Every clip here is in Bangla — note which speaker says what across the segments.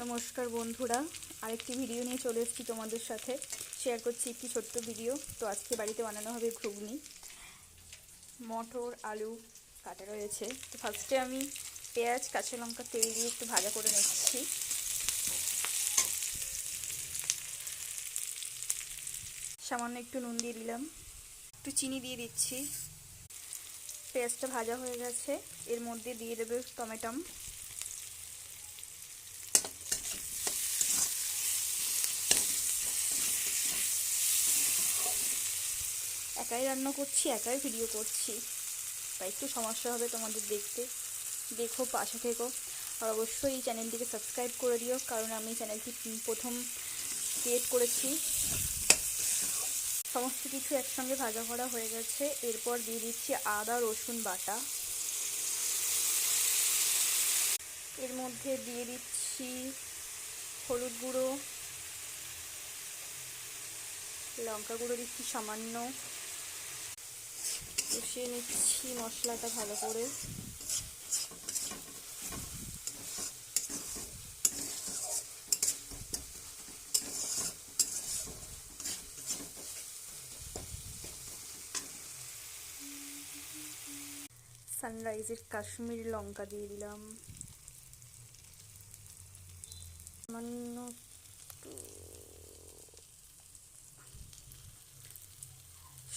Speaker 1: নমস্কার বন্ধুরা, আরেকটি ভিডিও নিয়ে চলে এসেছি তোমাদের সাথে। শেয়ার করছি একটি ছোট্ট ভিডিও। তো আজকে বাড়িতে বানানো হবে ঘুগনি। মটর আলু কাটা রয়েছে। তো ফার্স্টে আমি পেঁয়াজ কাঁচা লঙ্কা তেল দিয়ে একটু ভাজা করে নিচ্ছি। সামান্য একটু নুন দিয়ে দিলাম, একটু চিনি দিয়ে দিচ্ছি। পেঁয়াজটা ভাজা হয়ে গেছে, এর মধ্যে দিয়ে দেবে টমেটো। একাই রান্না করছি, একাই ভিডিও করছি, তাই একটু সমস্যা হবে তোমাদের দেখতে। দেখো, পাশে থেকো, আর অবশ্যই এই চ্যানেলটিকে সাবস্ক্রাইব করে দিও, কারণ আমি চ্যানেলটি প্রথম ক্রিয়েট করেছি। সমস্ত কিছু একসঙ্গে ভাজা করা হয়ে গেছে। এরপর দিয়ে দিচ্ছি আদা রসুন বাটা। এর মধ্যে দিয়ে দিচ্ছি হলুদ গুঁড়ো, লঙ্কা গুঁড়ো দিচ্ছি সামান্য। কষিয়ে নিচ্ছি মশলাটা ভালো করে। সানরাইজের কাশ্মীরি লঙ্কা দিয়ে দিলাম,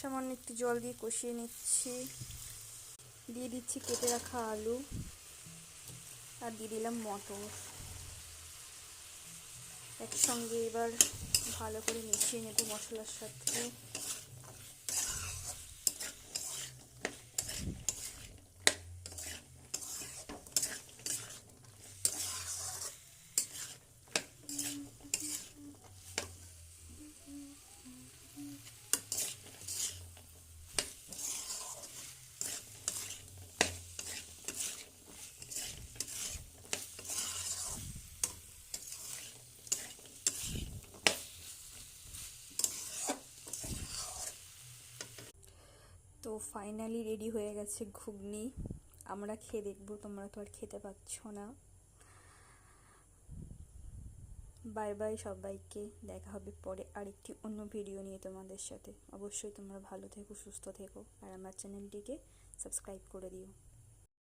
Speaker 1: সামান্য একটু জল দিয়ে কষিয়ে নিচ্ছি। দিয়ে দিচ্ছি কেটে রাখা আলু, আর দিয়ে দিলাম মটর। একসঙ্গে এবার ভালো করে মিশিয়ে নেব মশলার সাথে। তো ফাইনালি রেডি হয়ে গেছে ঘুগনি। আমরা খেয়ে দেখবো, তোমরা তো আর খেতে পাচ্ছ না। বাই বাই সবাইকে, দেখা হবে পরে আরেকটি অন্য ভিডিও নিয়ে তোমাদের সাথে। অবশ্যই তোমরা ভালো থেকো, সুস্থ থেকো, আর আমার চ্যানেলটিকে সাবস্ক্রাইব করে দিও।